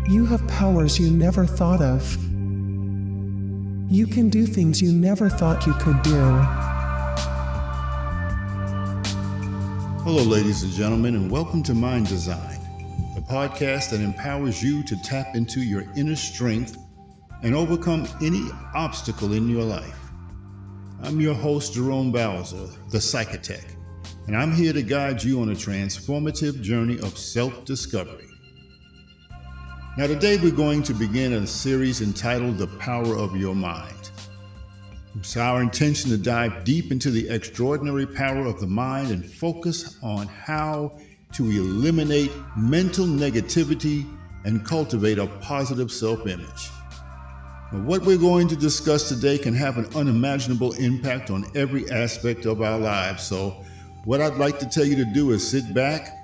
You have powers you never thought of. You can do things you never thought you could do. Hello, ladies and gentlemen, and welcome to Mind Design, the podcast that empowers you to tap into your inner strength and overcome any obstacle in your life. I'm your host, Jerome Bowser, the Psychotech, and I'm here to guide you on a transformative journey of self-discovery. Now, today we're going to begin a series entitled The Power of Your Mind. It's our intention to dive deep into the extraordinary power of the mind and focus on how to eliminate mental negativity and cultivate a positive self-image. Now, what we're going to discuss today can have an unimaginable impact on every aspect of our lives. So what I'd like to tell you to do is sit back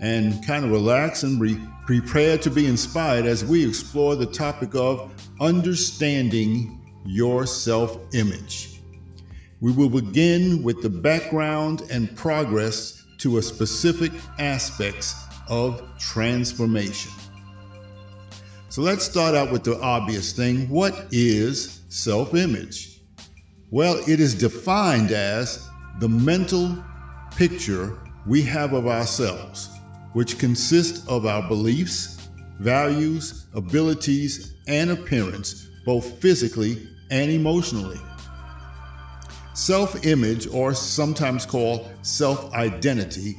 and kind of relax and prepare to be inspired as we explore the topic of understanding your self-image. We will begin with the background and progress to a specific aspects of transformation. So let's start out with the obvious thing. What is self-image? Well, it is defined as the mental picture we have of ourselves, which consists of our beliefs, values, abilities, and appearance, both physically and emotionally. Self-image, or sometimes called self-identity,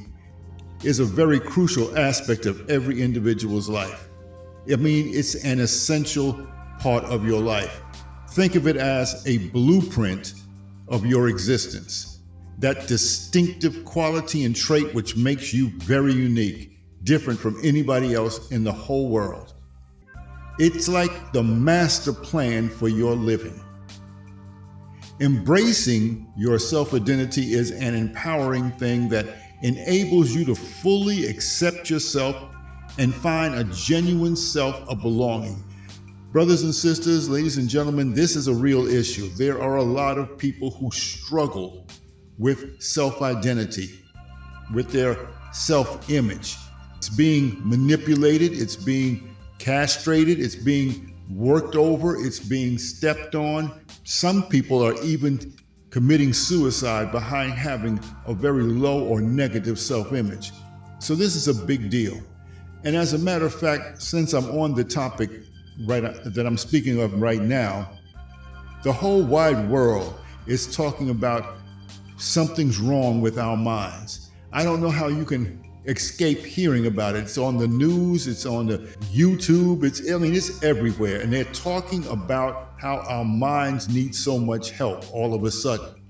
is a very crucial aspect of every individual's life. It's an essential part of your life. Think of it as a blueprint of your existence. That distinctive quality and trait which makes you very unique, different from anybody else in the whole world. It's like the master plan for your living. Embracing your self-identity is an empowering thing that enables you to fully accept yourself and find a genuine self of belonging. Brothers and sisters, ladies and gentlemen, this is a real issue. There are a lot of people who struggle with self-identity, with their self-image. It's being manipulated, it's being castrated, it's being worked over, it's being stepped on. Some people are even committing suicide behind having a very low or negative self-image. So this is a big deal. And as a matter of fact, since I'm on the topic that I'm speaking of right now, the whole wide world is talking about something's wrong with our minds. I don't know how you can escape hearing about it. It's on the news, it's on the YouTube, it's everywhere. And they're talking about how our minds need so much help all of a sudden.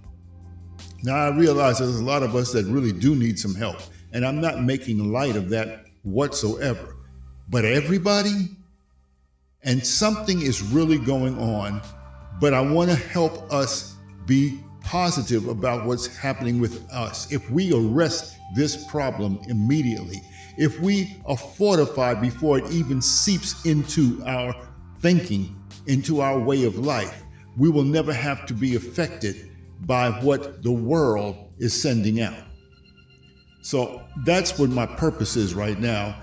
Now I realize there's a lot of us that really do need some help. And I'm not making light of that whatsoever. But everybody, and something is really going on, but I want to help us be positive about what's happening with us. If we arrest this problem immediately, if we are fortified before it even seeps into our thinking, into our way of life, we will never have to be affected by what the world is sending out. So that's what my purpose is right now.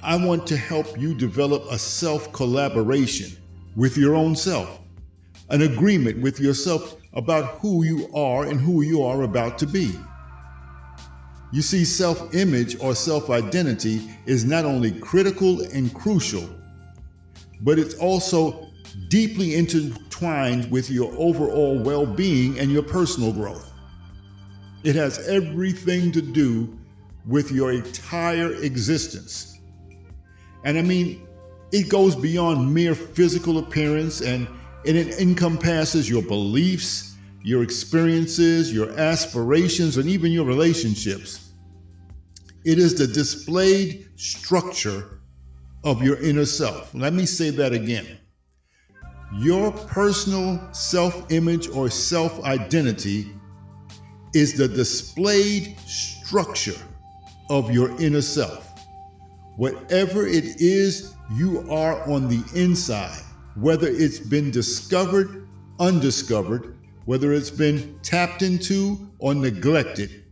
I want to help you develop a self-collaboration with your own self, an agreement with yourself about who you are and who you are about to be. You see, self-image or self-identity is not only critical and crucial, but it's also deeply intertwined with your overall well-being and your personal growth. It has everything to do with your entire existence. And it goes beyond mere physical appearance, and it encompasses your beliefs, your experiences, your aspirations, and even your relationships. It is the displayed structure of your inner self. Let me say that again. Your personal self-image or self-identity is the displayed structure of your inner self. Whatever it is you are on the inside, whether it's been discovered, undiscovered, whether it's been tapped into or neglected,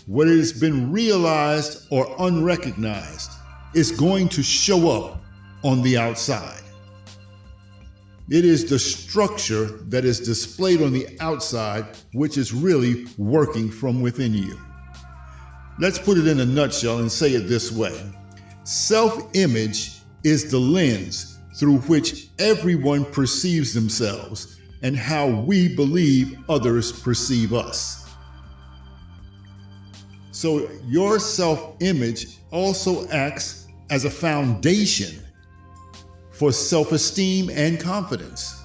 whether it's been realized or unrecognized, is going to show up on the outside. It is the structure that is displayed on the outside which is really working from within you. Let's put it in a nutshell and say it this way. Self-image is the lens through which everyone perceives themselves and how we believe others perceive us. So your self-image also acts as a foundation for self-esteem and confidence.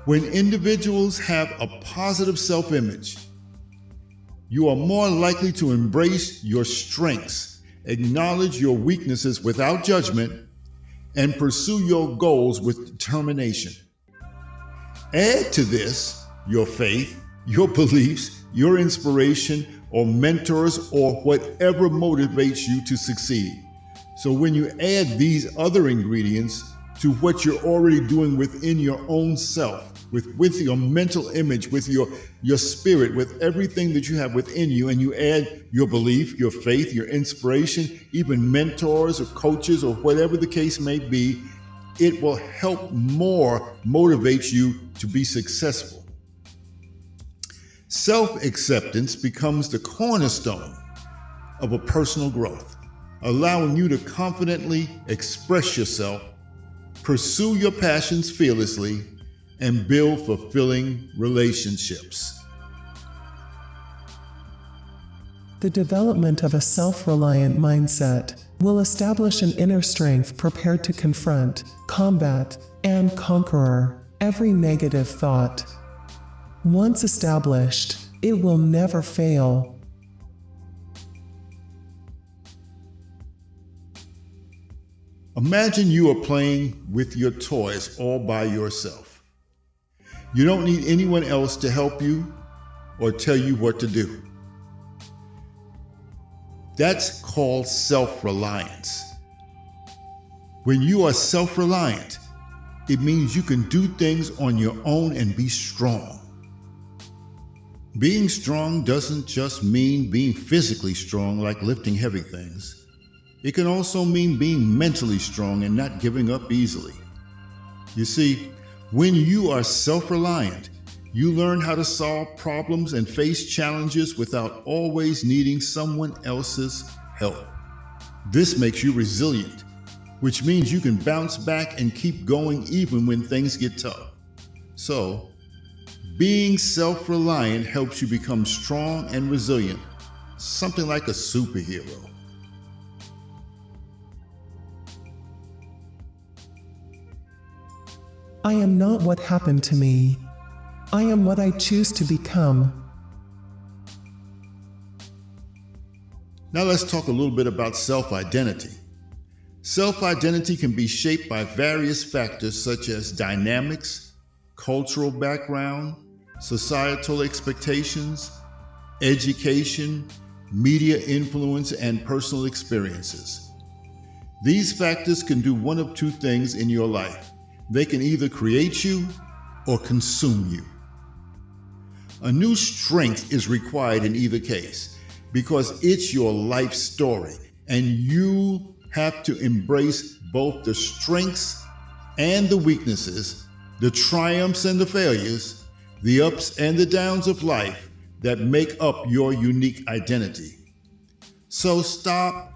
When individuals have a positive self-image, you are more likely to embrace your strengths, acknowledge your weaknesses without judgment, and pursue your goals with determination. Add to this your faith, your beliefs, your inspiration, or mentors, or whatever motivates you to succeed. So when you add these other ingredients to what you're already doing within your own self, with your mental image, with your spirit, with everything that you have within you, and you add your belief, your faith, your inspiration, even mentors or coaches or whatever the case may be, it will help more motivate you to be successful. Self-acceptance becomes the cornerstone of a personal growth, allowing you to confidently express yourself, pursue your passions fearlessly, and build fulfilling relationships. The development of a self-reliant mindset will establish an inner strength prepared to confront, combat, and conquer every negative thought. Once established, it will never fail. Imagine you are playing with your toys all by yourself. You don't need anyone else to help you or tell you what to do. That's called self-reliance. When you are self-reliant, it means you can do things on your own and be strong. Being strong doesn't just mean being physically strong, like lifting heavy things. It can also mean being mentally strong and not giving up easily. You see, when you are self-reliant, you learn how to solve problems and face challenges without always needing someone else's help. This makes you resilient, which means you can bounce back and keep going even when things get tough. So, being self-reliant helps you become strong and resilient, something like a superhero. I am not what happened to me. I am what I choose to become. Now let's talk a little bit about self-identity. Self-identity can be shaped by various factors such as dynamics, cultural background, societal expectations, education, media influence, and personal experiences. These factors can do one of two things in your life. They can either create you or consume you. A new strength is required in either case because it's your life story, and you have to embrace both the strengths and the weaknesses, the triumphs and the failures, the ups and the downs of life that make up your unique identity. So stop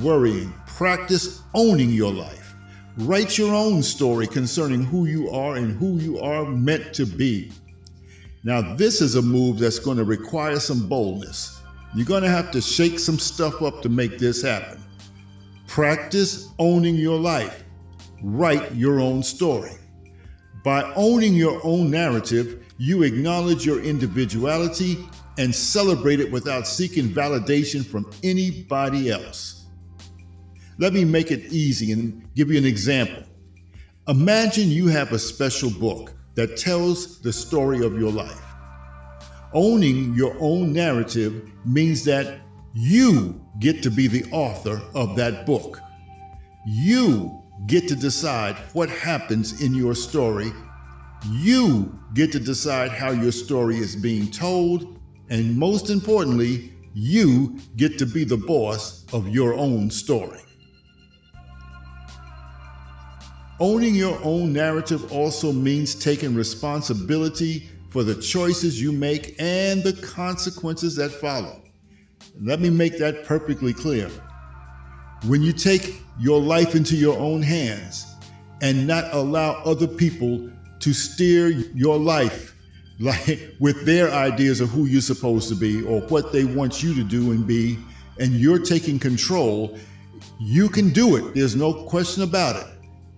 worrying, practice owning your life. Write your own story concerning who you are and who you are meant to be. Now, this is a move that's going to require some boldness. You're going to have to shake some stuff up to make this happen. Practice owning your life. Write your own story. By owning your own narrative, you acknowledge your individuality and celebrate it without seeking validation from anybody else. Let me make it easy and give you an example. Imagine you have a special book that tells the story of your life. Owning your own narrative means that you get to be the author of that book. You get to decide what happens in your story. You get to decide how your story is being told. And most importantly, you get to be the boss of your own story. Owning your own narrative also means taking responsibility for the choices you make and the consequences that follow. Let me make that perfectly clear. When you take your life into your own hands and not allow other people to steer your life like with their ideas of who you're supposed to be or what they want you to do and be, and you're taking control, you can do it. There's no question about it.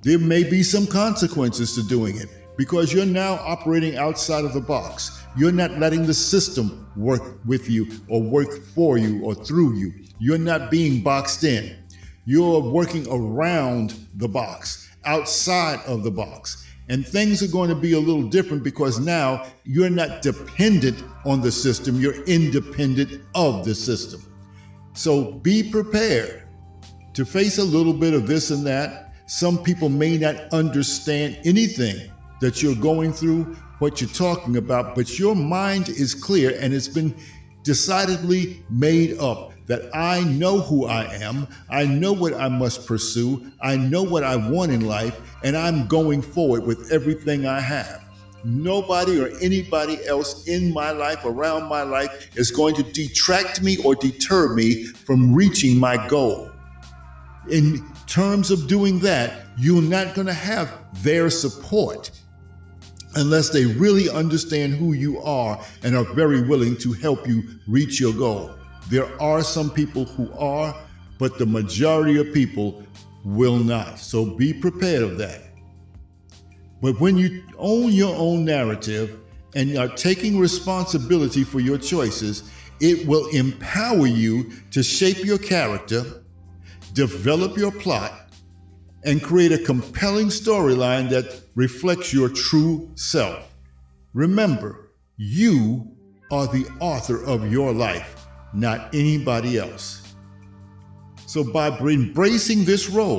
There may be some consequences to doing it because you're now operating outside of the box. You're not letting the system work with you or work for you or through you. You're not being boxed in. You're working around the box, outside of the box. And things are going to be a little different because now you're not dependent on the system, you're independent of the system. So be prepared to face a little bit of this and that. Some people may not understand anything that you're going through, what you're talking about, but your mind is clear and it's been decidedly made up that I know who I am, I know what I must pursue, I know what I want in life, and I'm going forward with everything I have. Nobody or anybody else in my life, around my life, is going to detract me or deter me from reaching my goal. In terms of doing that, you're not going to have their support unless they really understand who you are and are very willing to help you reach your goal. There are some people who are, but the majority of people will not. So be prepared of that. But when you own your own narrative and are taking responsibility for your choices, it will empower you to shape your character, develop your plot, and create a compelling storyline that reflects your true self. Remember, you are the author of your life, not anybody else. So by embracing this role,